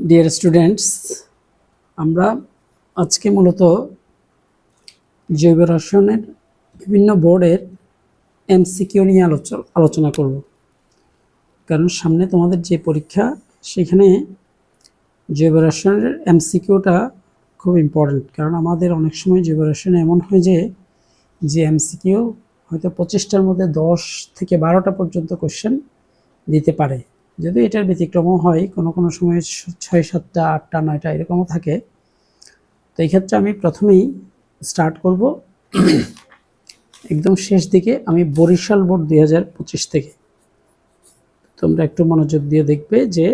Dear students, আমরা আজকে মূলত জৈব রসায়নের বিভিন্ন বোর্ডের এমসিকিউ নিয়ে আলোচনা করব। কারণ সামনে তোমাদের যে পরীক্ষা, সেখানে জৈব রসায়নের এমসিকিউটা খুব ইম্পর্টেন্ট। কারণ আমাদের অনেক সময় জৈব রসায়নে এমন হয় যে এমসিকিউ হয়তো 25টার মধ্যে 10 থেকে 12টা পর্যন্ত কোশ্চেন দিতে পারে। যদি এটার ব্যতিক্রমও হয়, কোনো সময় 6, 7টা, 8টা, 9টা এরকমও থাকে। তো এই ক্ষেত্রে আমি প্রথমেই স্টার্ট করব একদম শেষ দিকে, আমি বরিশাল বোর্ড 2025 থেকে। তোমরা একটু মনোযোগ দিয়ে দেখবে যে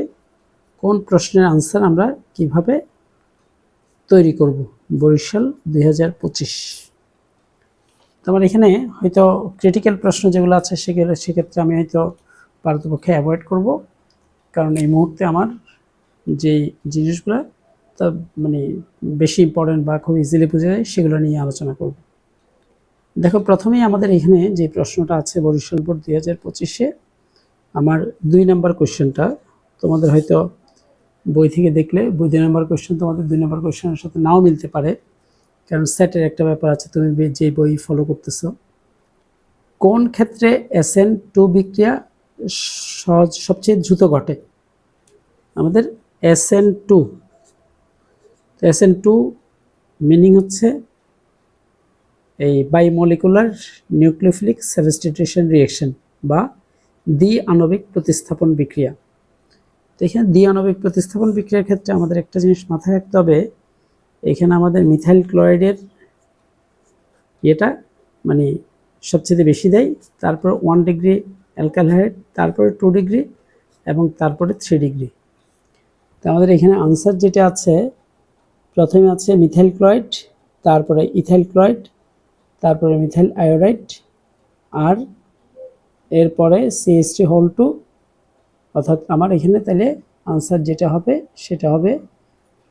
কোন প্রশ্নের আনসার আমরা কিভাবে তৈরি করব। বরিশাল 2025। তোমার এখানে হয়তো ক্রিটিক্যাল প্রশ্ন যেগুলো আছে সেক্ষেত্রে আমি হয়তো পারতপক্ষে অ্যাভয়েড করব, কারণ এই মুহূর্তে আমার যে জিনিসগুলো তা মানে বেশি ইম্পর্টেন্ট বা খুব ইজিলি বোঝা যায়, সেগুলো নিয়ে আলোচনা করব। দেখো, প্রথমেই আমাদের এখানে যে প্রশ্নটা আছে বরিশাল বোর্ড 2025-এ, আমার 2 নম্বর কোশ্চেনটা তোমাদের হয়তো বই থেকে দেখলে 2 নম্বর কোশ্চেন তোমাদের 2 নম্বর কোশ্চেনের সাথে নাও মিলতে পারে, কারণ সেটের একটা ব্যাপার আছে, তুমি যে বই ফলো করতেছো। কোন ক্ষেত্রে SN2 বিক্রিয়া সবচেয়ে দ্রুত ঘটে? আমাদের SN2 মিনিং হচ্ছে এই বাইমলিকুলার নিউক্লিওফিলিক সাবস্টিটিউশন রিঅ্যাকশন বা দ্বি আণবিক প্রতিস্থাপন বিক্রিয়া। তো এখানে দ্বি আণবিক প্রতিস্থাপন বিক্রিয়ার ক্ষেত্রে আমাদের একটা জিনিস মাথায় রাখতে হবে, এখানে আমাদের মিথাইল ক্লোরাইডের এটা মানে সবচেয়ে বেশি দেয়, তারপর 1 ডিগ্রি অ্যালকালহাইড, তারপরে 2 ডিগ্রি এবং তারপরে 3 ডিগ্রি। তো আমাদের এখানে আনসার যেটা আছে, প্রথমে আছে মিথাইল ক্লোরাইড, তারপরে ইথাইল ক্লোরাইড, তারপরে মিথাইল আয়োডাইড, আর এরপরে CH3 অর্থাৎ আমার এখানে তাহলে আনসার যেটা হবে সেটা হবে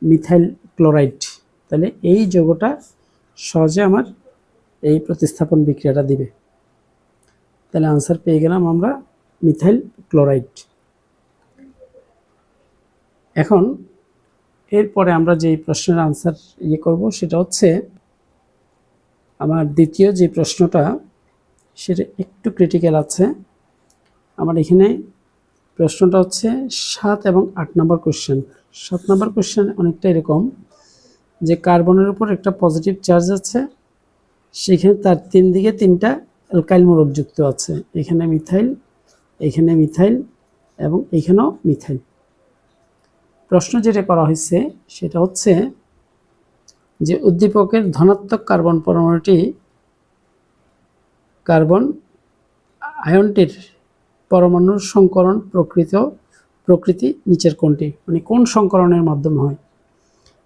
মিথাইল ক্লোরাইড। তাহলে এই যৌগটা সহজে আমার এই প্রতিস্থাপন বিক্রিয়াটা দিবে। তাহলে আনসার পেয়ে গেলাম আমরা মিথাইল ক্লোরাইড। এখন এরপরে আমরা যে প্রশ্নের আনসার করব সেটা হচ্ছে আমার দ্বিতীয় যে প্রশ্নটা, সেটা একটু ক্রিটিক্যাল আছে। আমার এখানে প্রশ্নটা হচ্ছে 7 এবং 8 নম্বর কোশ্চেন। 7 নম্বর কোশ্চেন অনেকটা এরকম যে কার্বনের উপর একটা পজিটিভ চার্জ আছে, সেখানে তার 3 দিকে 3টা অ্যালকাইল মূলক যুক্ত আছে। এখানে মিথাইল, এখানে মিথাইল এবং এখানেও মিথাইল। প্রশ্ন যেটা করা হয়েছে সেটা হচ্ছে যে উদ্দীপকের ধনাত্মক কার্বন পরমাণুটি কার্বন আয়নটির পরমাণুর সংকরণ প্রকৃতি নিচের কোনটি, মানে কোন সংকরণের মাধ্যমে হয়?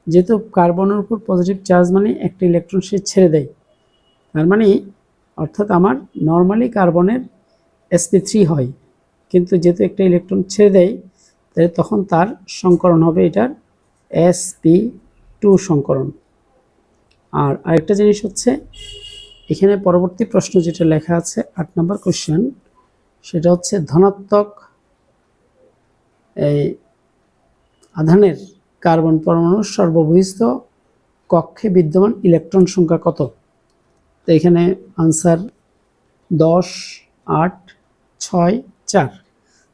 যেহেতু কার্বনের উপর পজিটিভ চার্জ মানে একটা ইলেকট্রন সে ছেড়ে দেয়, তার মানে অর্থাৎ আমার নর্মালি কার্বনের sp3 হয়, কিন্তু যেহেতু একটা ইলেকট্রন ছেড়ে দেয়, তাহলে তখন তার সংকরণ হবে এটার sp2 সংকরণ। আর আরেকটা জিনিস হচ্ছে, এখানে পরবর্তী প্রশ্ন যেটা লেখা আছে 8 নম্বর কোশ্চেন, সেটা হচ্ছে ধনাত্মক এই আধানের কার্বন পরমাণুর সর্ববহিস্থ কক্ষে বিদ্যমান ইলেকট্রন সংখ্যা কত? তো এখানে আনসার 10, 8, 6, 4।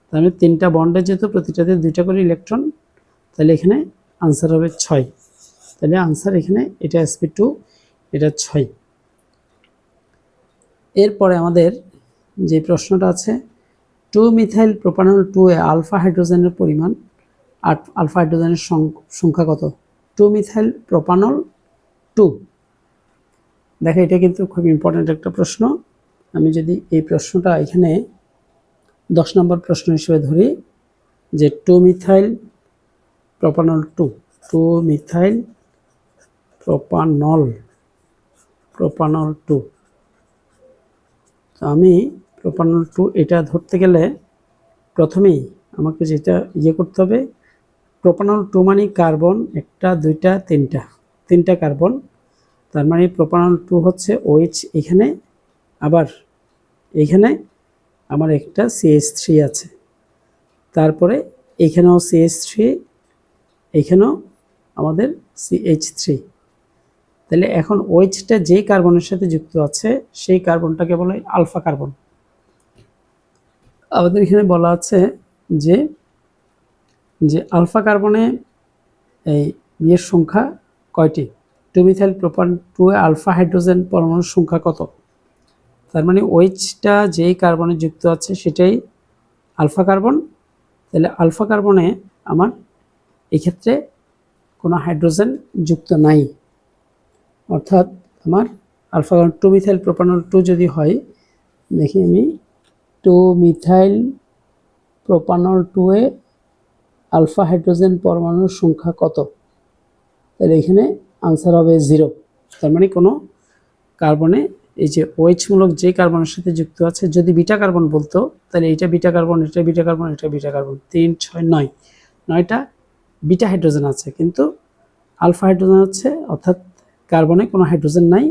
তাহলে 3টা বন্ডে যেহেতু প্রতিটাতে 2টা করে ইলেকট্রন, তাহলে এখানে আনসার হবে 6। তাহলে আনসার এখানে এটা sp2, এটা 6। এরপরে আমাদের যে প্রশ্নটা আছে 2 মিথাইল প্রোপানল 2 এ আলফা হাইড্রোজেনের পরিমাণ, আলফা হাইড্রোজেনের সংখ্যা কত? 2 মিথাইল প্রোপানল 2। দেখো, এটা কিন্তু খুব ইম্পর্ট্যান্ট একটা প্রশ্ন। আমি যদি এই প্রশ্নটা এখানে 10 নম্বর প্রশ্ন হিসেবে ধরি, যে 2 মিথাইল প্রোপানল 2 মিথাইল প্রোপানল 2। তো আমি প্রোপানল 2 এটা ধরতে গেলে প্রথমেই আমাকে যেটা করতে হবে, প্রোপানল 2 মানে কার্বন 1টা 2টা 3টা কার্বন, তার মানে প্রোপানল 2 হচ্ছে OH এখানে, আবার এখানে আমার একটা CH3 আছে, তারপরে এখানেও CH3, এখানেও আমাদের CH3। তাহলে এখন OH-টা যেই কার্বনের সাথে যুক্ত আছে সেই কার্বনটাকে বলা হয় আলফা কার্বন। আমাদের এখানে বলা আছে যে আলফা কার্বনে এই ইয়ের সংখ্যা কয়টি? 2মিথাইল প্রোপান 2 আলফা হাইড্রোজেন পরমাণুর সংখ্যা কত? তার মানে OH-টা যেই কার্বনে যুক্ত আছে সেটাই আলফা কার্বন। তাহলে আলফা কার্বনে আমার এক্ষেত্রে কোনো হাইড্রোজেন যুক্ত নাই, অর্থাৎ আমার আলফা কার্বন 2মিথাইল প্রোপানল 2 যদি হয়, দেখি আমি 2মিথাইল প্রোপানল 2 এ আলফা হাইড্রোজেন পরমাণুর সংখ্যা কত? তাহলে এখানে আনসার হবে 0। তার মানে কোনো কার্বনে এই যে OH মূলক যে কার্বনের সাথে যুক্ত আছে, যদি বিটা কার্বন বলতো তাহলে এটা বিটা কার্বন, এটা বিটা কার্বন, এটা বিটা কার্বন, 3, 6, 9, 9টা বিটা হাইড্রোজেন আছে, কিন্তু আলফা হাইড্রোজেন আছে, অর্থাৎ কার্বনে কোনো হাইড্রোজেন নাই।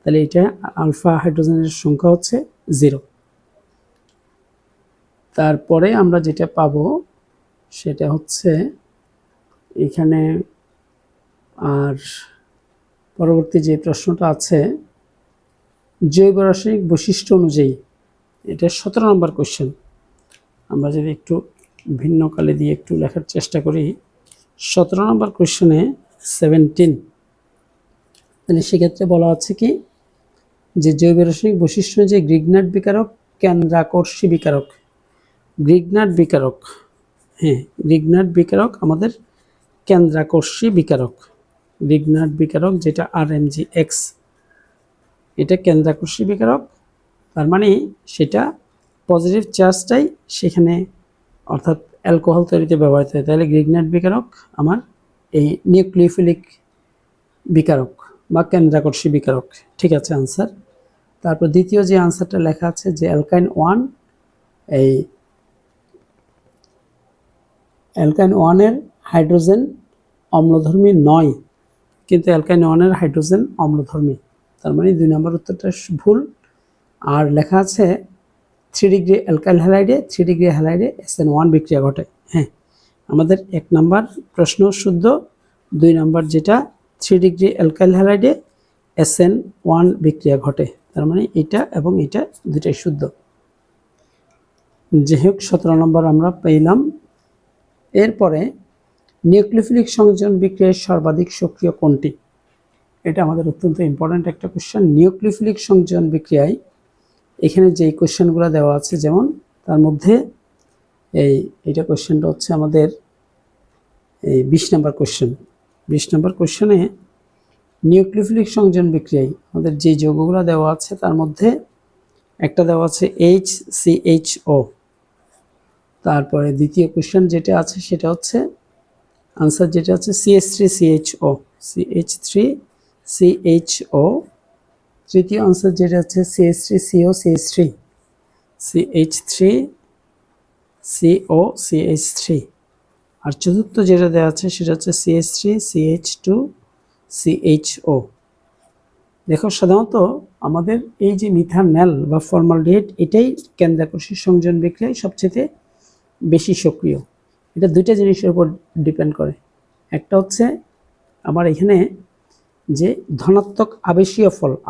তাহলে এটা আলফা হাইড্রোজেনের সংখ্যা হচ্ছে 0। তারপরে আমরা যেটা পাবো সেটা হচ্ছে এখানে আর পরবর্তী যে প্রশ্নটা আছে, জৈব রাসায়নিক বৈশিষ্ট্য অনুযায়ী, এটা 17 নম্বর কোশ্চেন। আমরা যদি একটু ভিন্ন কালে দিয়ে একটু লেখার চেষ্টা করি, 17 নম্বর কোশ্চেনে 17, তাহলে সেক্ষেত্রে বলা আছে কি যে জৈব রাসায়নিক বৈশিষ্ট্য অনুযায়ী গ্রিগনাট বিকারক, কেন্দ্রাকর্ষী বিকারক। গ্রিগনাট বিকারক, হ্যাঁ গ্রিগনাট বিকারক আমাদের কেন্দ্রাকর্ষী বিকারক। গ্রিগনাট বিকারক যেটা RMgX, এটা কেন্দ্রাকর্ষী বিকারক। তার মানে সেটা পজিটিভ চার্জটাই সেখানে অর্থাৎ অ্যালকোহল তৈরিতে ব্যবহৃত হয়। তাহলে গ্রিগনাট বিকারক আমার এই নিউক্লিওফিলিক বিকারক বা কেন্দ্রাকর্ষী বিকারক। ঠিক আছে আনসার। তারপর দ্বিতীয় যে আনসারটা লেখা আছে যে অ্যালকাইন 1, এই অ্যালকাইন 1-এর হাইড্রোজেন অম্লধর্মী নয়, কিন্তু অ্যালকাইন 1-এর হাইড্রোজেন অম্লধর্মী। তার মানে 2 নম্বর উত্তরটা ভুল। আর লেখা আছে 3 ডিগ্রি অ্যালকাইল হ্যালাইডে 3 ডিগ্রি হ্যালাইডে SN1 বিক্রিয়া ঘটে। হ্যাঁ, আমাদের 1 নম্বর প্রশ্ন শুদ্ধ, 2 নম্বর যেটা 3 ডিগ্রি অ্যালকাইল হ্যালাইডে SN1 বিক্রিয়া ঘটে, তার মানে এটা এবং এটা দুটাই শুদ্ধ। যাই হোক 17 নম্বর আমরা পেলাম। এরপরে নিউক্লিওফিলিক সংযোজন বিক্রিয়ায় সর্বাধিক সক্রিয় কোনটি? এটা আমাদের অত্যন্ত ইম্পর্ট্যান্ট একটা কোশ্চেন। নিউক্লিওফিলিক সংযোজন বিক্রিয়ায় এখানে যেই কোশ্চেনগুলো দেওয়া আছে, যেমন তার মধ্যে এইটা কোশ্চেনটা হচ্ছে আমাদের এই 20 নম্বর কোশ্চেন। 20 নম্বর কোশ্চেনে নিউক্লিওফিলিক সংযোজন বিক্রিয়ায় আমাদের যে যৌগগুলো দেওয়া আছে তার মধ্যে একটা দেওয়া আছে HCHO। তারপরে দ্বিতীয় কোশ্চেন যেটা আছে সেটা হচ্ছে আনসার যেটা হচ্ছে CH3CHO, CH3CHO। তৃতীয় আনসার যেটা হচ্ছে CH3CO, CH3CO, CH3। আর চতুর্থ যেটা দেওয়া আছে সেটা হচ্ছে CH3CH2, CHO। দেখো সাধারণত আমাদের এই যে মিথানল বা ফর্মালডিহাইড, এটাই কেন্দ্রাকর্ষী সংযোজন বিক্রিয়ায় সবচেয়ে বেশি সক্রিয়। এটা দুইটা জিনিসের উপর ডিপেন্ড করে। একটা হচ্ছে আমার এখানে যে ধনাত্মক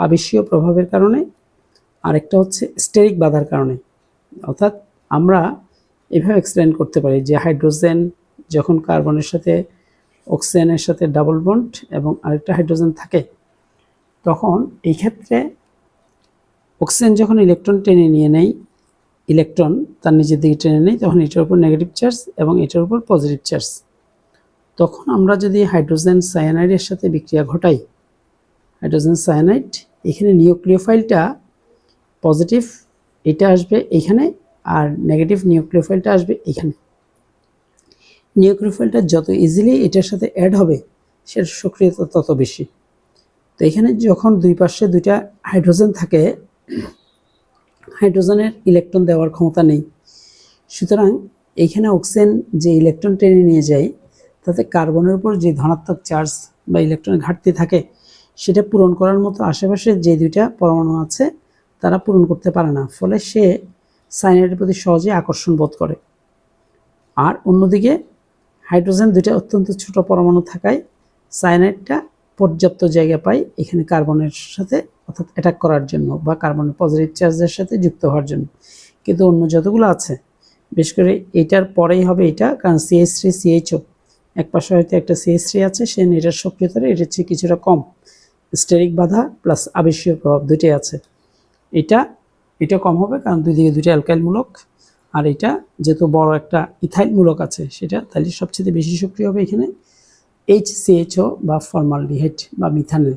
আবেশীয় প্রভাবের কারণে, আরেকটা হচ্ছে স্টেরিক বাধার কারণে। অর্থাৎ আমরা এভাবে এক্সপ্লেন করতে পারি যে হাইড্রোজেন যখন কার্বনের সাথে অক্সিজেনের সাথে ডাবল বন্ড এবং আরেকটা হাইড্রোজেন থাকে, তখন এই ক্ষেত্রে অক্সিজেন যখন ইলেকট্রন টেনে নিয়ে নেয়, ইলেকট্রন তার নিজের দিকে টেনে নেয়, তখন এটার উপর নেগেটিভ চার্জ এবং এটার উপর পজিটিভ চার্জ। তখন আমরা যদি হাইড্রোজেন সায়ানাইডের সাথে বিক্রিয়া ঘটাই, হাইড্রোজেন সায়ানাইড, এখানে নিউক্লিওফাইলটা পজিটিভ এটা আসবে এখানে, আর নেগেটিভ নিউক্লিওফাইলটা আসবে এখানে। নিউক্লিওফাইলটা যত ইজিলি এটার সাথে অ্যাড হবে সেটার সক্রিয়তা তত বেশি। তো এখানে যখন দুই পাশে দুইটা হাইড্রোজেন থাকে, হাইড্রোজেনের ইলেকট্রন দেওয়ার ক্ষমতা নেই, সুতরাং এইখানে অক্সিজেন যে ইলেকট্রন টেনে নিয়ে যায়, তাতে কার্বনের উপর যে ধনাত্মক চার্জ বা ইলেকট্রনের ঘাটতি থাকে সেটা পূরণ করার মতো আশেপাশে যে দুইটা পরমাণু আছে তারা পূরণ করতে পারে না, ফলে সে সায়ানাইডের প্রতি সহজে আকর্ষণ বোধ করে। আর অন্যদিকে হাইড্রোজেন দুইটা অত্যন্ত ছোট পরমাণু থাকায় সায়ানাইডটা পর্যাপ্ত জায়গা পায় এখানে কার্বনের সাথে অর্থাৎ অ্যাটাক করার জন্য বা কার্বনের পজিটিভ চার্জের সাথে যুক্ত হওয়ার জন্য। কিন্তু অন্য যতগুলো আছে বিশেষ করে এটার পরেই হবে এটা, কারণ CH3 CHO এক পাশে হয়তো একটা CH3 আছে, সেজন্য এটার সক্রিয়তা এটার চেয়ে কিছুটা কম, স্টেরিক বাধা প্লাস আবেশীয় প্রভাব দুটোই আছে। এটা কম হবে কারণ দুই দিকে দুইটা অ্যালকাইল মূলক, আর এটা যেহেতু বড় একটা ইথাইল মূলক আছে সেটা, তাহলে সবচেয়ে বেশি সক্রিয় হবে এখানে HCHO বা ফর্মালডিহাইড বা মিথানল।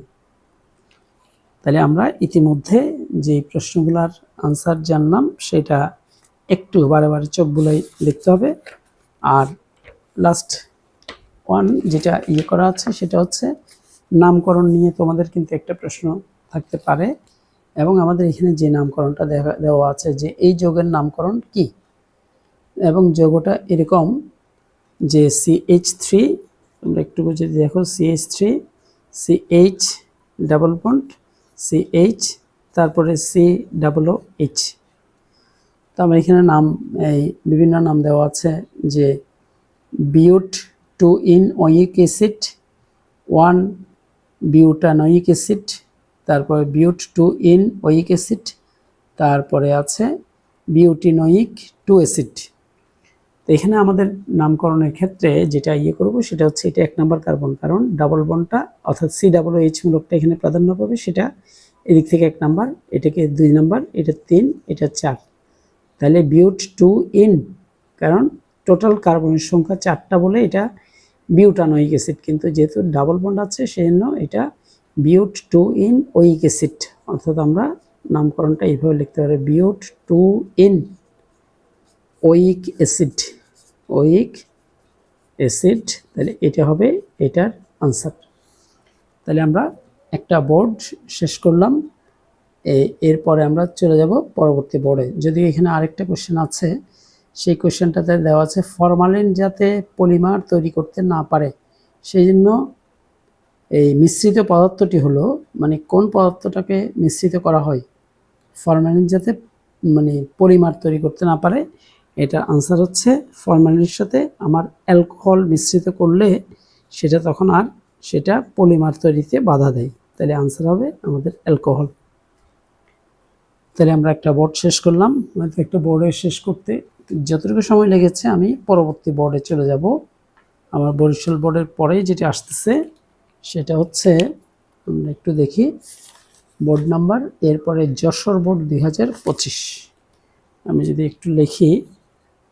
তাহলে আমরা ইতিমধ্যে যে প্রশ্নগুলোর আনসার জানলাম সেটা একটু বারে বারে চোখ বুলাই লিখতে হবে। আর লাস্ট ওয়ান যেটা করা আছে সেটা হচ্ছে নামকরণ নিয়ে তোমাদের কিন্তু একটা প্রশ্ন থাকতে পারে, এবং আমাদের এখানে যে নামকরণটা দেওয়া আছে যে এই যৌগের নামকরণ কি, এবং যৌগটা এরকম যে CH3, তোমরা একটু যদি দেখো CH3 CH double bond CH তারপরে COOH। তো আমার এখানে নাম এই বিভিন্ন নাম দেওয়া আছে যে বিউট 2 ইন ওয়িক অ্যাসিড 1 বিউটানোয়িক অ্যাসিড, তারপরে বিউট 2 ইন ওয়িক অ্যাসিড, তারপরে আছে বিউটিনোয়িক 2 অ্যাসিড। তো এখানে আমাদের নামকরণের ক্ষেত্রে যেটা করব সেটা হচ্ছে এটা 1 নম্বর কার্বন, কারণ ডাবল বন্ডটা অর্থাৎ COOH মূলকটা এখানে প্রাধান্য পাবে, সেটা এদিক থেকে 1 নম্বর, এটাকে 2 নম্বর, এটা 3, এটা 4। তাহলে বিউট 2 ইন, কারণ টোটাল কার্বনের সংখ্যা 4টা বলে এটা বিউটানোয়িক অ্যাসিড, কিন্তু যেহেতু ডাবল বন্ড আছে সেজন্য এটা বিউট 2 ইন ওয়িক অ্যাসিড। অর্থাৎ আমরা নামকরণটা এইভাবে লিখতে পারি বিউট 2 ইন ওয়িক অ্যাসিড, ওয়িক অ্যাসিড। তাহলে এটা হবে এটার আনসার। তাহলে আমরা একটা বোর্ড শেষ করলাম, এরপরে আমরা চলে যাব পরবর্তী বোর্ডে। যদিও এখানে আরেকটা কোশ্চেন আছে, সেই কোশ্চেনটাতে দেওয়া আছে ফরমালিন যাতে পলিমার তৈরি করতে না পারে সেই জন্য এই মিশ্রিত পদার্থটি হলো, মানে কোন পদার্থটাকে মিশ্রিত করা হয় ফরমালিন যাতে মানে পলিমার তৈরি করতে না পারে, এটার আনসার হচ্ছে ফরমালিনের সাথে আমার অ্যালকোহল মিশ্রিত করলে সেটা তখন আর সেটা পলিমার তৈরিতে বাধা দেয়। তাহলে আনসার হবে আমাদের অ্যালকোহল। তাহলে আমরা একটা বোর্ড শেষ করলাম, একটা বোর্ডে শেষ করতে যতটুকু সময় লেগেছে আমি পরবর্তী বোর্ডে চলে যাব। আমার বরিশাল বোর্ডের পরেই যেটা আসতেছে সেটা হচ্ছে, আমরা একটু দেখি বোর্ড নাম্বার, এরপরে যশোর বোর্ড 2025। আমি যদি একটু লিখি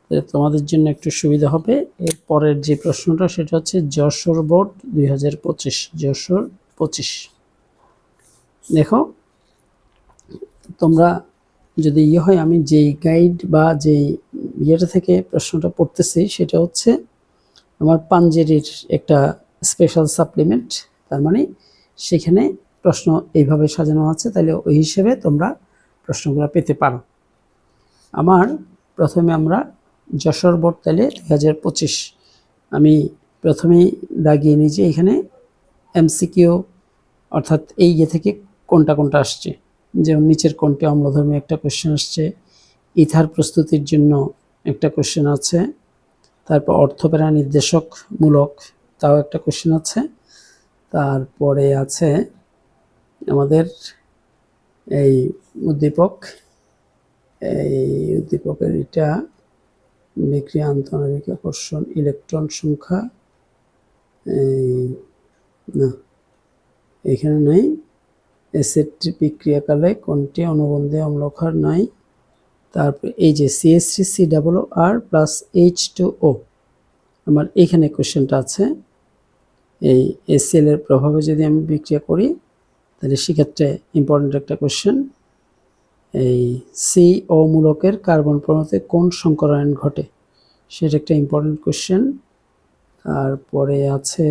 তাহলে তোমাদের জন্য একটু সুবিধা হবে। এরপরের যে প্রশ্নটা সেটা হচ্ছে যশোর বোর্ড 2025, যশোর 25। দেখো তোমরা যদি হয়, আমি যেই গাইড বা যেই ইয়েটা থেকে প্রশ্নটা পড়তেছি সেটা হচ্ছে আমার পাঞ্জেরির একটা স্পেশাল সাপ্লিমেন্ট, তার মানে সেখানে প্রশ্ন এইভাবে সাজানো আছে, তাহলে ওই হিসেবে তোমরা প্রশ্নগুলো পেতে পারো। আমার প্রথমে আমরা যশোর বোর্ড তাহলে 2025 আমি প্রথমেই দাগিয়ে নিই যে এখানে MCQ অর্থাৎ এই থেকে কোনটা কোনটা আসছে, যেমন নিচের কোনটি অম্লধর্মী একটা কোশ্চেন আসছে, ইথার প্রস্তুতির জন্য একটা কোশ্চেন আছে, তারপর অর্থপ্রেরণা নির্দেশক মূলক তাও একটা কোশ্চেন আছে, তারপরে আছে আমাদের এই উদ্দীপক, এই উদ্দীপকের এটা বিক্রিয়া আন্তঃনাবিক আকর্ষণ ইলেকট্রন সংখ্যা, না এখানে নাই, অ্যাসিড বিক্রিয়াকালে কোনটি অনুবন্ধে অম্লক্ষার নাই, তারপর এই যে CH3COR প্লাস H2O, আমার এখানে কোশ্চেনটা আছে এই HCl এর প্রভাবে যদি আমি বিক্রিয়া করি তাহলে সেক্ষেত্রে ইম্পর্টেন্ট একটা কোশ্চেন, এই CO মূলকের কার্বন পরমাণুতে কোন সংকরায়ন ঘটে সেটা একটা ইম্পর্টেন্ট কোশ্চেন। তারপরে আছে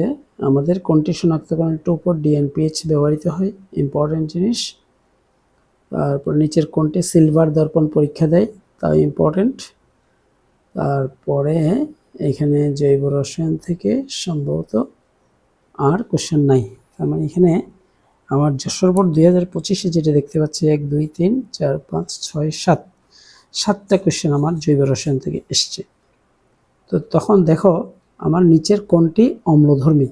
আমাদের কোনটি শনাক্তকরণের উপর DNPH ব্যবহৃত হয়, ইম্পর্টেন্ট জিনিস। তারপর নিচের কোনটি সিলভার দর্পণ পরীক্ষা দেয়, তাও ইম্পর্টেন্ট। তারপরে এখানে জৈব রসায়ন থেকে সম্ভবত আর কোশ্চেন নাই। তার মানে এখানে আমার যশোর বোর্ড 2025 যেটা দেখতে পাচ্ছি 1 2 3 4 5 6 7 7টা কোশ্চেন আমার জৈব রসায়ন থেকে এসছে। তো তখন দেখো আমার নিচের কোনটি অম্লধর্মী।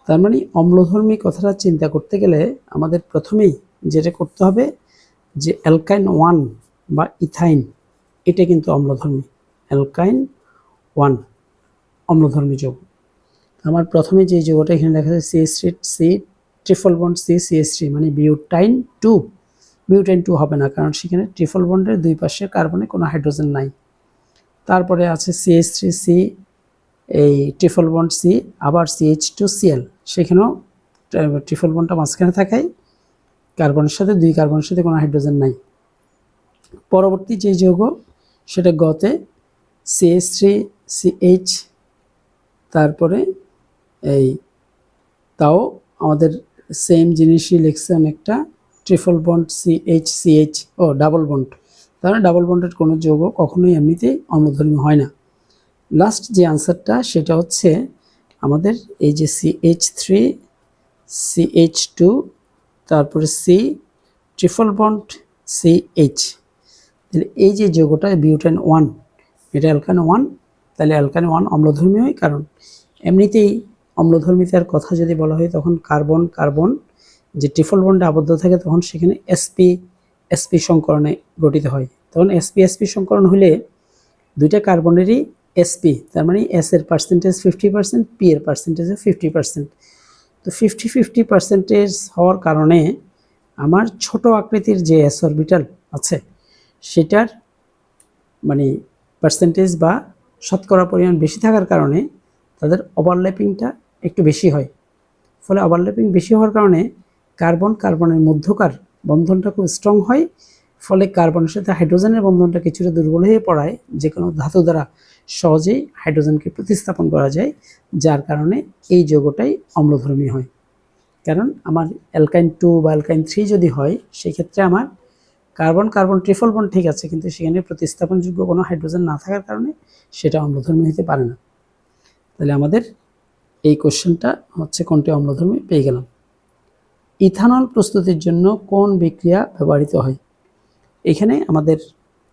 তার মানে অম্লধর্মী কথাটা চিন্তা করতে গেলে আমাদের প্রথমেই যেটা করতে হবে যে অ্যালকাইন 1 বা ইথাইন এটা কিন্তু অম্লধর্মী। অ্যালকাইন 1 অম্লধর্মী যৌগ। আমার প্রথমে যে যৌগটা এখানে লেখা আছে CH3 ট্রিপল বন্ড CH3 মানে বিউটাইন 2। বিউটাইন 2 হবে না, কারণ সেখানে ট্রিপল বন্ডের দুই পাশে কার্বনে কোনো হাইড্রোজেন নাই। তারপরে আছে CH3C, এই ট্রিপল বন্ড C, আবার CH2Cl, সেখানেও ট্রিপল বন্ডটা মাঝখানে থাকায় কার্বনের সাথে দুই কার্বনের সাথে কোনো হাইড্রোজেন নাই। পরবর্তী যে যৌগ সেটা গতে CH3CH, তারপরে এই তাও আমাদের সেম জিনিসই লিখছে অনেকটা, triple bond CH O double bond. তাহলে ডাবল বন্ডের কোনো যৌগ কখনোই এমনিতেই অম্লধর্মী হয় না। লাস্ট যে আনসারটা সেটা হচ্ছে আমাদের এই যে CH3 CH2 তারপরে C ট্রিপল বন্ড CH, তাহলে এই যে যৌগটা বিউটাইন 1 এটা অ্যালকাইন 1, তাহলে অ্যালকাইন 1 অম্লধর্মী হয়। কারণ এমনিতেই অম্লধর্মিতার কথা যদি বলা হয় তখন কার্বন কার্বন যে ট্রিপল বন্ডে আবদ্ধ থাকে তখন সেখানে sp সংকরণে গঠিত হয়। তখন sp সংকরণ হলে দুইটা কার্বনেরই sp, তার মানে s এর পার্সেন্টেজ 50%, p এর পার্সেন্টেজ 50%। তো 50-50% হওয়ার কারণে আমার ছোট আকৃতির যে s অরবিটাল আছে সেটার মানে পার্সেন্টেজ বা শতকরা পরিমাণ বেশি থাকার কারণে তাদের ওভারল্যাপিংটা একটু বেশি হয়। ফলে ওভারল্যাপিং বেশি হওয়ার কারণে কার্বন কার্বনের মধ্যকার বন্ধনটা খুব স্ট্রং হয়। ফলে কার্বনের সাথে হাইড্রোজেনের বন্ধনটা কিছুটা দুর্বল হয়ে পড়ায় যে কোনো ধাতু দ্বারা সহজেই হাইড্রোজেনকে প্রতিস্থাপন করা যায়, যার কারণে এই যৌগটাই অম্লধর্মী হয়। কারণ আমার অ্যালকাইন 2 বা অ্যালকাইন 3 যদি হয় সেক্ষেত্রে আমার কার্বন কার্বন ট্রিপল বন্ড ঠিক আছে, কিন্তু সেখানে প্রতিস্থাপনযোগ্য কোনো হাইড্রোজেন না থাকার কারণে সেটা অম্লধর্মী হতে পারে না। তাহলে আমাদের এই কোশ্চেনটা হচ্ছে কোনটি অম্লধর্মী পেয়ে গেলাম। ইথানল প্রস্তুতির জন্য কোন বিক্রিয়া ব্যবহৃত হয়? এখানে আমাদের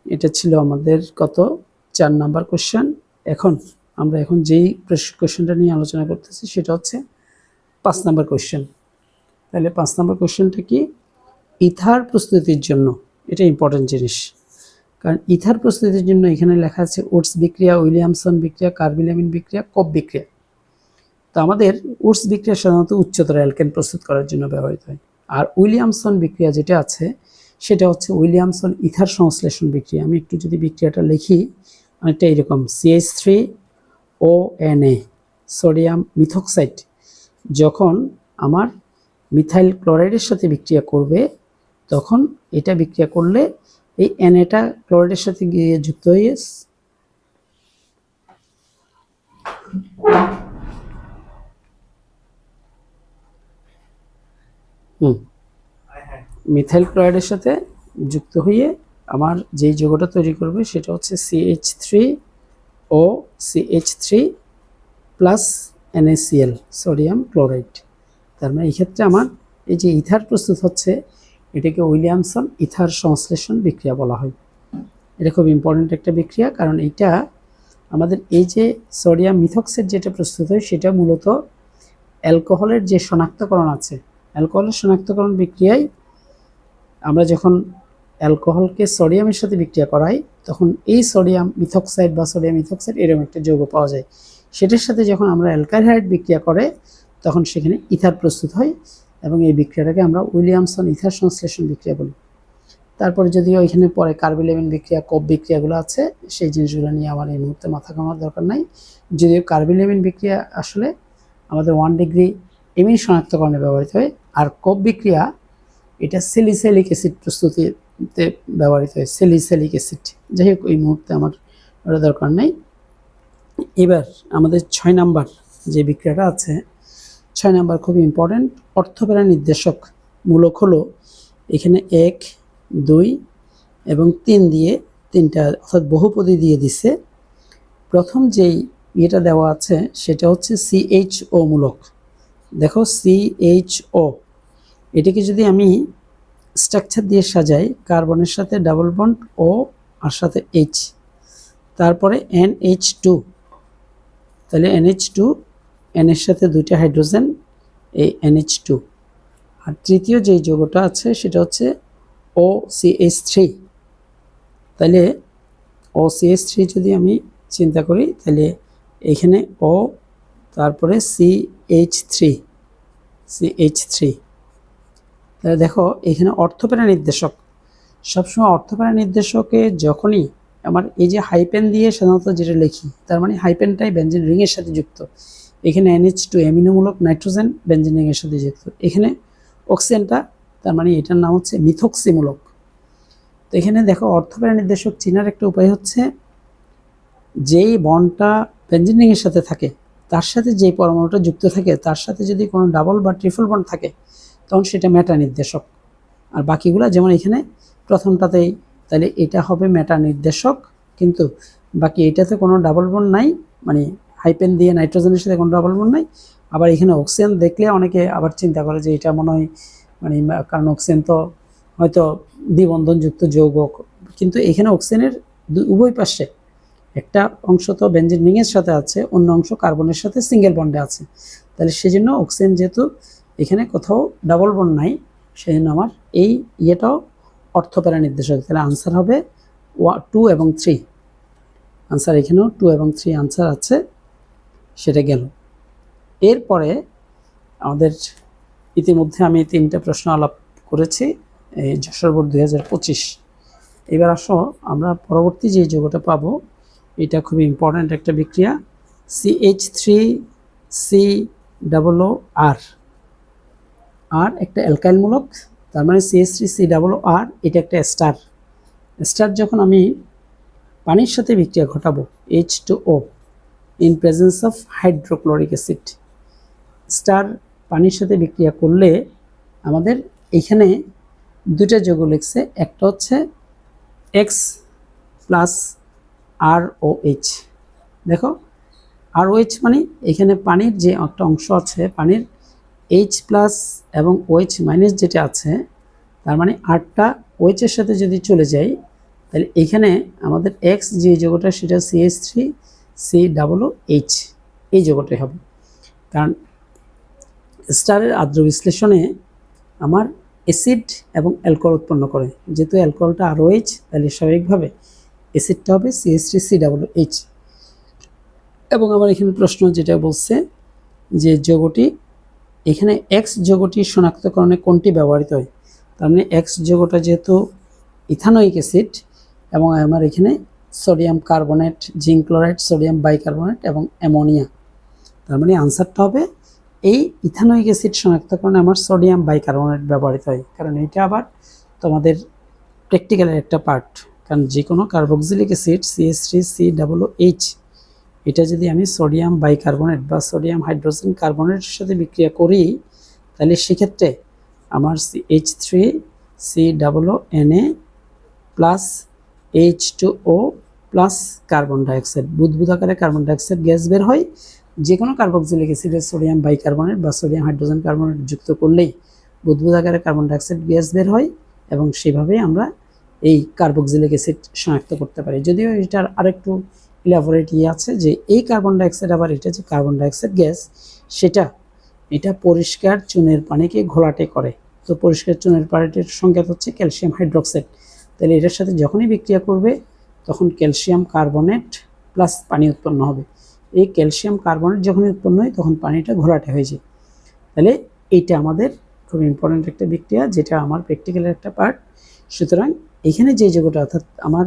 এটা ছিল আমাদের কত 4 নাম্বার কোশ্চেন। আমরা যেই কোশ্চেনটা নিয়ে আলোচনা করতেছি সেটা হচ্ছে 5 নাম্বার কোশ্চেন। তাহলে 5 নাম্বার কোশ্চেনটা কি? ইথার প্রস্তুতির জন্য, এটা ইম্পর্টেন্ট জিনিস, কারণ ইথার প্রস্তুতির জন্য এখানে লেখা আছে উডস বিক্রিয়া, উইলিয়ামসন বিক্রিয়া, কার্বিলামিন বিক্রিয়া, কোপ বিক্রিয়া। তো আমাদের উডস বিক্রিয়া সাধারণত উচ্চতর অ্যালকেন প্রস্তুত করার জন্য ব্যবহৃত হয়। আর উইলিয়ামসন বিক্রিয়া যেটা আছে সেটা হচ্ছে উইলিয়ামসন ইথার সংশ্লেষণ বিক্রিয়া। আমি একটু যদি বিক্রিয়াটা লিখি অনেকটা এরকম, CH3ONA সোডিয়াম মিথক্সাইড যখন আমার মিথাইল ক্লোরাইডের সাথে বিক্রিয়া করবে তখন এটা বিক্রিয়া করলে এই NAটা ক্লোরাইডের সাথে গিয়ে যুক্ত হয়ে মিথাইল ক্লোরাইডের সাথে যুক্ত হয়ে আমার যেই যৌগটা তৈরি করবে সেটা হচ্ছে CH3O CH3 plus NaCl sodium chloride. তার মানে এই ক্ষেত্রে আমার এই যে ইথার প্রস্তুত হচ্ছে এটাকে উইলিয়ামসন ইথার সংশ্লেষণ বিক্রিয়া বলা হয়। এটা খুব ইম্পর্টেন্ট একটা বিক্রিয়া, কারণ এইটা আমাদের এই যে সোডিয়াম মিথক্সাইড যেটা প্রস্তুত হয় সেটা মূলত অ্যালকোহলের যে শনাক্তকরণ আছে, অ্যালকোহলের শনাক্তকরণ বিক্রিয়ায় আমরা যখন অ্যালকোহলকে সোডিয়ামের সাথে বিক্রিয়া করাই তখন এই সোডিয়াম মিথক্সাইড বা সোডিয়াম ইথক্সাইড এরকম একটা যৌগ পাওয়া যায়। সেটার সাথে যখন আমরা অ্যালকাইল বিক্রিয়া করে তখন সেখানে ইথার প্রস্তুত হয় এবং এই বিক্রিয়াটাকে আমরা উইলিয়ামসন ইথার সংশ্লেষণ বিক্রিয়া বলি। তারপরে যদিও এখানে পরে কার্বিলামিন বিক্রিয়া, কোপ বিক্রিয়াগুলো আছে, সেই জিনিসগুলো নিয়ে আমার এই মুহূর্তে মাথা ঘামার দরকার নাই। যদিও কার্বিলামিন বিক্রিয়া আসলে আমাদের 1 ডিগ্রি এমিন শনাক্তকরণে ব্যবহৃত হয়, আর কোপ বিক্রিয়া এটা স্যালিসাইলিক অ্যাসিড প্রস্তুতিতে ব্যবহৃত হয়, স্যালিসাইলিক অ্যাসিড। যাই হোক এই মুহূর্তে আমার ওটা দরকার নেই। এবার আমাদের 6 নাম্বার যে বিক্রিয়াটা আছে, 6 নাম্বার খুবই ইম্পর্টেন্ট। অর্থপ্রেরণ নির্দেশক মূলক হলো এখানে 1, 2 এবং 3 দিয়ে 3টা অর্থাৎ বহুপদী দিয়ে দিছে। প্রথম যেই ইয়েটা দেওয়া আছে সেটা হচ্ছে CHO মূলক। দেখো CHO, এটাকে যদি আমি স্ট্রাকচার দিয়ে সাজাই, কার্বনের সাথে ডাবল বন্ড ও আর সাথে H, তারপরে NH2, তাহলে NH2, N এর সাথে 2টা হাইড্রোজেন, এই NH2। আর তৃতীয় যেই যৌগটা আছে সেটা হচ্ছে OCH3। তাহলে OCH3 যদি আমি চিন্তা করি, তাহলে এখানে O, তারপরে CH3। তাহলে দেখো এখানে অর্থপ্যারা নির্দেশক, সবসময় অর্থপ্যারা নির্দেশকে যখনই আমার এই যে হাইপেন দিয়ে সাধারণত যেটা লিখি, তার মানে হাইপেনটাই বেঞ্জিন রিংয়ের সাথে যুক্ত। এখানে NH2 অ্যামিনোমূলক নাইট্রোজেন বেঞ্জিন রিংয়ের সাথে যুক্ত। এখানে অক্সিজেনটা, তার মানে এটার নাম হচ্ছে মিথক্সিমূলক। তো এখানে দেখো অর্থপ্যারা নির্দেশক চেনার একটা উপায় হচ্ছে, যেই বন্ডটা বেঞ্জিন রিংয়ের সাথে থাকে তার সাথে যেই পরমাণুটা যুক্ত থাকে তার সাথে যদি কোনো ডাবল বা ট্রিপল বন্ড থাকে তখন সেটা মেটা নির্দেশক। আর বাকিগুলো যেমন এখানে প্রথমটাতেই, তাহলে এটা হবে মেটা নির্দেশক, কিন্তু বাকি এটাতে কোনো ডাবল বন্ড নাই, মানে হাইপেন দিয়ে নাইট্রোজেনের সাথে কোনো ডাবল বন্ড নাই। আবার এখানে অক্সিজেন দেখলে অনেকে আবার চিন্তা করে যে এটা মনে হয় মানে, কারণ অক্সিজেন তো হয়তো দ্বিবন্ধনযুক্ত যৌগ, কিন্তু এখানে অক্সিজেনের উভয় পাশে একটা অংশ তো বেঞ্জিন রিংয়ের সাথে আছে, অন্য অংশ কার্বনের সাথে সিঙ্গেল বন্ডে আছে। তাহলে সেজন্য অক্সিজেন যেহেতু এখানে কোথাও ডাবল বন্ড নাই, সেজন্য আমার এই ইয়েটাও অর্থপ্যারা নির্দেশক। তাহলে আনসার হবে 2 এবং 3। আনসার এখানেও 2 এবং 3 আনসার আছে, সেটা গেল। এরপরে আমাদের ইতিমধ্যে আমি 3টা প্রশ্ন আলাপ করেছি এই যশোর বোর্ড 2025। এবার আসো আমরা পরবর্তী যে যৌগটা পাবো, এটা খুবই ইম্পর্ট্যান্ট একটা বিক্রিয়া, CH3COOR। আর একটা অ্যালকাইলমূলক, তার মানে CH3COOR, এটা একটা স্টার যখন আমি পানির সাথে বিক্রিয়া ঘটাবো H2O in presence of hydrochloric acid, star পানির সাথে বিক্রিয়া করলে আমাদের এখানে 2টা যৌগ লিখছে, একটা হচ্ছে X প্লাস ROH। দেখো ROH মানে এখানে পানির যে একটা অংশ আছে, পানির H প্লাস এবং OH মাইনাস যেটা আছে, তার মানে আরটা OH এর সাথে যদি চলে যায়, তাহলে এখানে আমাদের X যে যৌগটা সেটা CH3COOH, এই যৌগটাই হবে। কারণ স্টারের আদ্র বিশ্লেষণে আমার অ্যাসিড এবং অ্যালকোহল উৎপন্ন করে, যেহেতু অ্যালকোহলটা ROH, তাহলে স্বাভাবিকভাবে অ্যাসিডটা হবে CH3COOH। এবং আমার এখানে প্রশ্ন যেটা বলছে যে যৌগটি, এখানে X যৌগটি শনাক্তকরণে কোনটি ব্যবহৃত হয়, তার মানে X যৌগটা যেহেতু ইথানোয়িক অ্যাসিড, এবং আমার এখানে sodium carbonate, zinc chloride, sodium bicarbonate এবং অ্যামোনিয়া, তার মানে আনসারটা হবে এই ইথানোয়িক অ্যাসিড শনাক্তকরণে আমার সোডিয়াম বাইকার্বনেট ব্যবহৃত হয়। কারণ এটা আবার তোমাদের প্র্যাকটিক্যালের একটা পার্ট, কারণ যে কোনো কার্বক্সিলিক অ্যাসিড CH3COOH, এটা যদি আমি সোডিয়াম বাইকার্বনেট বা সোডিয়াম হাইড্রোজেন কার্বনেটের সাথে বিক্রিয়া করি, তাহলে সেক্ষেত্রে আমার CH3COONA plus H2O plus carbon dioxide, বুদবুদ আকারে কার্বন ডাইঅক্সাইড গ্যাস বের হয়। যে কোনো কার্বক্সিলিক অ্যাসিডের সোডিয়াম বাইকার্বনেট বা সোডিয়াম হাইড্রোজেন কার্বনেট যুক্ত করলেই বুদবুদ আকারে কার্বন ডাইঅক্সাইড গ্যাস বের হয়, এবং সেভাবেই আমরা এই কার্বক্সিলিক অ্যাসিড শনাক্ত করতে পারি। যদিও এটার আরেকটু ইলাবোরেট আছে যে এই কার্বন ডাইঅক্সাইড, আবার এটা যে কার্বন ডাইঅক্সাইড গ্যাস, এটা পরিষ্কার চুনের পানিকে ঘোলাটে করে। তো পরিষ্কার চুনের পানির সংকেত হচ্ছে ক্যালসিয়াম হাইড্রোক্সাইড। তাহলে এটার সাথে যখনই বিক্রিয়া করবে তখন ক্যালসিয়াম কার্বনেট প্লাস পানি উৎপন্ন হবে। এই ক্যালসিয়াম কার্বনেট যখনই উৎপন্ন হয় তখন পানিটা ঘোলাটে হয়ে যায়। তাহলে এইটা আমাদের খুব ইম্পর্ট্যান্ট একটা বিক্রিয়া, যেটা আমার প্র্যাকটিক্যালের একটা পার্ট। সুতরাং এখানে যে যৌগটা, অর্থাৎ আমার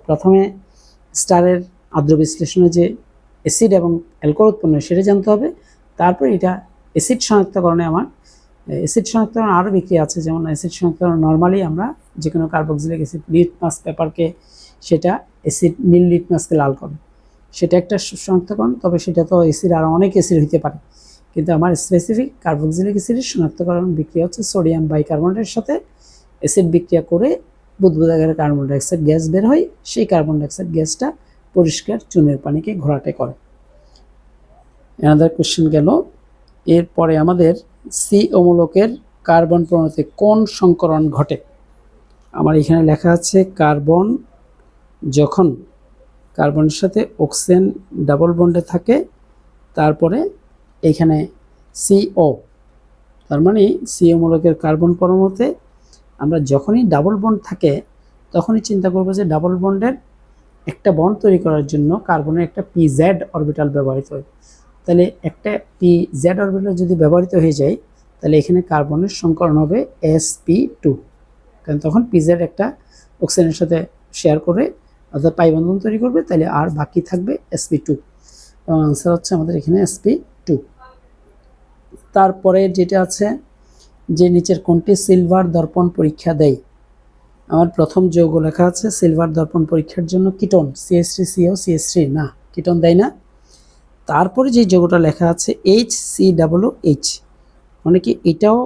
প্রথমে স্টারের আদ্র বিশ্লেষণে যে অ্যাসিড এবং অ্যালকোহল উৎপন্ন হয় সেটা জানতে হবে। তারপর এটা অ্যাসিড শনাক্তকরণে আমার অ্যাসিড শনাক্তকরণ আরও বিক্রিয়া আছে, যেমন অ্যাসিড শনাক্তকরণ নর্মালি আমরা যে কোনো কার্বক্সিলিক অ্যাসিড, লিটমাস পেপারকে সেটা অ্যাসিড নীল লিটমাসকে লাল করে, সেটা একটা শনাক্তকরণ। তবে সেটা তো অ্যাসিড আরও অনেক অ্যাসিড হতে পারে, কিন্তু আমার স্পেসিফিক কার্বক্সিলিক অ্যাসিডের শনাক্তকরণ বিক্রিয়া হচ্ছে সোডিয়াম বাইকার্বনেটের সাথে অ্যাসিড বিক্রিয়া করে বুদবুদ আকারে কার্বন ডাইঅক্সাইড গ্যাস বের হয়, সেই কার্বন ডাইঅক্সাইড গ্যাসটা পরিষ্কার চুনের পানিকে ঘোলাটে করে। অ্যানাদার কোশ্চেন গেল। এরপরে আমাদের CO মূলকের কার্বন পরমাণুতে কোন সংকরণ ঘটে? আমার এখানে লেখা আছে কার্বন যখন কার্বনের সাথে অক্সিজেন ডাবল বন্ডে থাকে তারপরে এখানে CO, তার মানে CO মূলকের কার্বন পরমাণুতে আমরা যখনই ডাবল বন্ড থাকে তখনই চিন্তা করব যে ডাবল বন্ডের একটা বন্ড তৈরি করার জন্য কার্বনের একটা PZ অরবিটাল ব্যবহৃত হয়। তাহলে একটা PZ অরবিটাল যদি ব্যবহৃত হয়ে যায় তাহলে এখানে কার্বনের সংকরণ হবে sp2, কারণ তখন PZ একটা অক্সিজেনের সাথে শেয়ার করে অর্থাৎ পাই বন্ধন তৈরি করবে, তাহলে আর বাকি থাকবে sp2 এবং আনসার হচ্ছে আমাদের এখানে sp2। তারপরে যেটা আছে যে নিচের কোনটি সিলভার দর্পণ পরীক্ষা দেয়। আমার প্রথম যৌগ লেখা আছে সিলভার দর্পণ পরীক্ষার জন্য কিটোন CH3CO CH3, না কিটোন দেয় না। তারপরে যে যৌগটা লেখা আছে HCOOH, মানে কি এটাও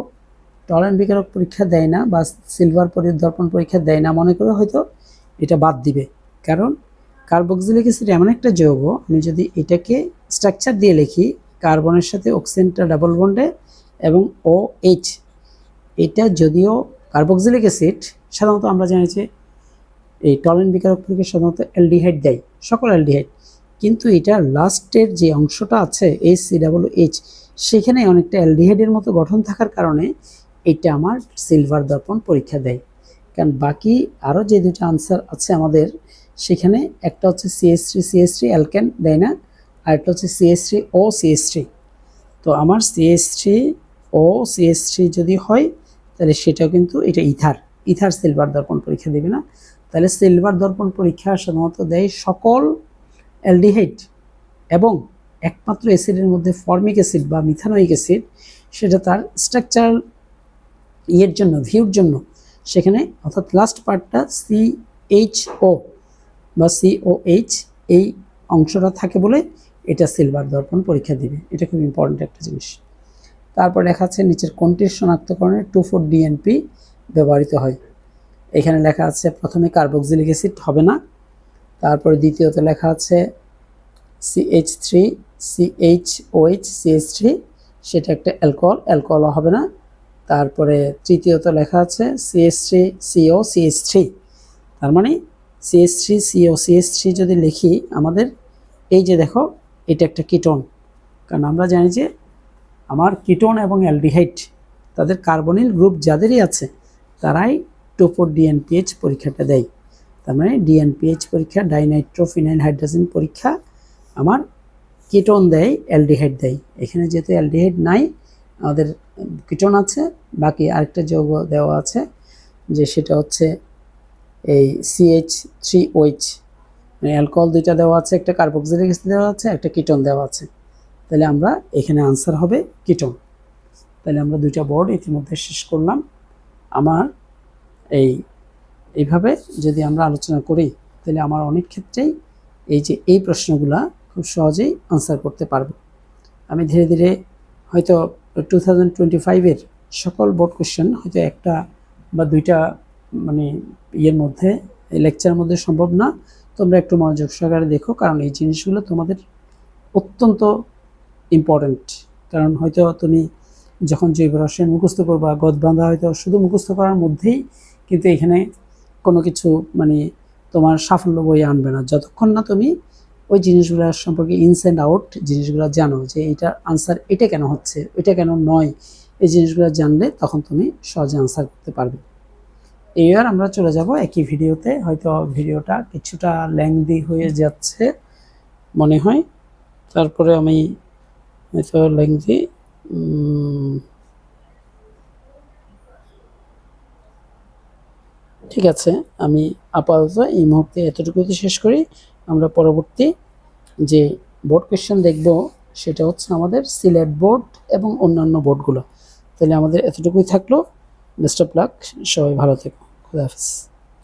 টলারেন্ট বিকারক পরীক্ষা দেয় না বা সিলভার দর্পণ পরীক্ষা দেয় না মনে করে হয়তো এটা বাদ দিবে, কারণ কার্বক্সিলিক অ্যাসিড এমন একটা যৌগ, আমি যদি এটাকে স্ট্রাকচার দিয়ে লিখি কার্বনের সাথে অক্সিজেনটা ডাবল বন্ডে এবং OH, এটা যদিও কার্বক্সিলিক অ্যাসিড সাধারণত আমরা জানি যে এই টলারেন্ট বিকারক পরীক্ষা সাধারণত অ্যালডিহাইড দেয়, সকল অ্যালডিহাইড, কিন্তু এটা লাস্টের যে অংশটা আছে HCOOH সেখানে অনেকটা অ্যালডিহাইডের মতো গঠন থাকার কারণে এটা আমার সিলভার দর্পণ পরীক্ষা দেয়। কারণ বাকি আরও যে দুটো আনসার আছে আমাদের সেখানে একটা হচ্ছে CH3CH3 অ্যালকেন দেয় না, আর একটা হচ্ছে CH3OCH3। তো আমার CH3OCH3 যদি হয় তাহলে সেটাও কিন্তু এটা ইথার সিলভার দর্পণ পরীক্ষা দেবে না। তাহলে সিলভার দর্পণ পরীক্ষা সাধারণত দেয় সকল অ্যালডিহাইড এবং একমাত্র অ্যাসিডের মধ্যে ফর্মিক অ্যাসিড বা মিথানোয়িক অ্যাসিড, সেটা তার স্ট্রাকচারাল জন্য ভিউর জন্য সেখানে অর্থাৎ লাস্ট পার্টটা CHO বা COH এই অংশটা থাকে বলে এটা সিলভার দর্পণ পরীক্ষা দিবে। এটা খুব ইম্পর্ট্যান্ট একটা জিনিস। তারপর লেখা আছে নিচের কোনটির শনাক্তকরণে 2,4-DNP ব্যবহৃত হয়। এখানে লেখা আছে প্রথমে কার্বক্সিলিক অ্যাসিড হবে না, তারপরে দ্বিতীয়তে লেখা আছে CH3CHOH CH3, সেটা একটা অ্যালকোহল হবে না। তারপরে তৃতীয়ত লেখা আছে CH3CO CH3, তার মানে CH3CO CH3 যদি লিখি আমাদের এই যে দেখো এটা একটা কিটোন, কারণ আমরা জানি যে আমার কিটোন এবং অ্যালডিহাইড তাদের কার্বনিল গ্রুপ যাদেরই আছে তারাই 2,4-DNPH পরীক্ষাটা দেয়। তার মানে DNPH পরীক্ষা ডাইনাইট্রোফিনাইল হাইড্রোজেন পরীক্ষা আমার কিটোন দেয়, অ্যালডিহাইড দেয়। এখানে যেহেতু অ্যালডিহাইড নাই আমাদের কিটোন আছে, বাকি আরেকটা যৌগ দেওয়া আছে যে সেটা হচ্ছে এই CH3OH, মানে অ্যালকোহল দুইটা দেওয়া আছে, একটা কার্বক্সিলিক অ্যাসিড দেওয়া আছে, একটা কিটোন দেওয়া আছে। তাহলে আমরা এখানে আনসার হবে কিটোন। তাহলে আমরা দুইটা বোর্ড ইতিমধ্যে শেষ করলাম। আমার এইভাবে যদি আমরা আলোচনা করি তাহলে আমার অনেক ক্ষেত্রেই এই প্রশ্নগুলা খুব সহজেই আনসার করতে পারবো। আমি ধীরে ধীরে হয়তো 2025-এর সকল বোর্ড কোশ্চেন হয়তো একটা বা দুইটা মানে মধ্যে লেকচারের মধ্যে সম্ভব না, তোমরা একটু মনোযোগ সহকারে দেখো, কারণ এই জিনিসগুলো তোমাদের অত্যন্ত ইম্পর্ট্যান্ট। কারণ হয়তো তুমি যখন জৈব রসায়ন মুখস্থ করবা, গদ বাঁধা হয়তো শুধু মুখস্থ করার মধ্যেই কিন্তু এখানে কোনো কিছু মানে তোমার সাফল্য বয়ে আনবে না, যতক্ষণ না তুমি ওই জিনিসগুলো সম্পর্কে ইনস অ্যান্ড আউট জিনিসগুলো জানো, যে এটা আনসার এটা কেন হচ্ছে, ওইটা কেন নয়, এই জিনিসগুলো জানলে তখন তুমি সহজে আনসার করতে পারবে। এইবার আমরা চলে যাব একই ভিডিওতে। হয়তো ভিডিওটা কিছুটা লেংদি হয়ে যাচ্ছে মনে হয়, তারপরে আমি হয়তো লেংদি ঠিক আছে, আমি আপাতত এই মুহূর্তে এতটুকুতে শেষ করি। আমরা পরবর্তী যে বোর্ড কোয়েশ্চেন দেখব সেটা হচ্ছে আমাদের সিলেট বোর্ড এবং অন্যান্য বোর্ডগুলো। তাহলে আমাদের এতটুকুই থাকলো। বেস্ট অফ লাক, সবাই ভালো থেকো, খুদা হাফেজ।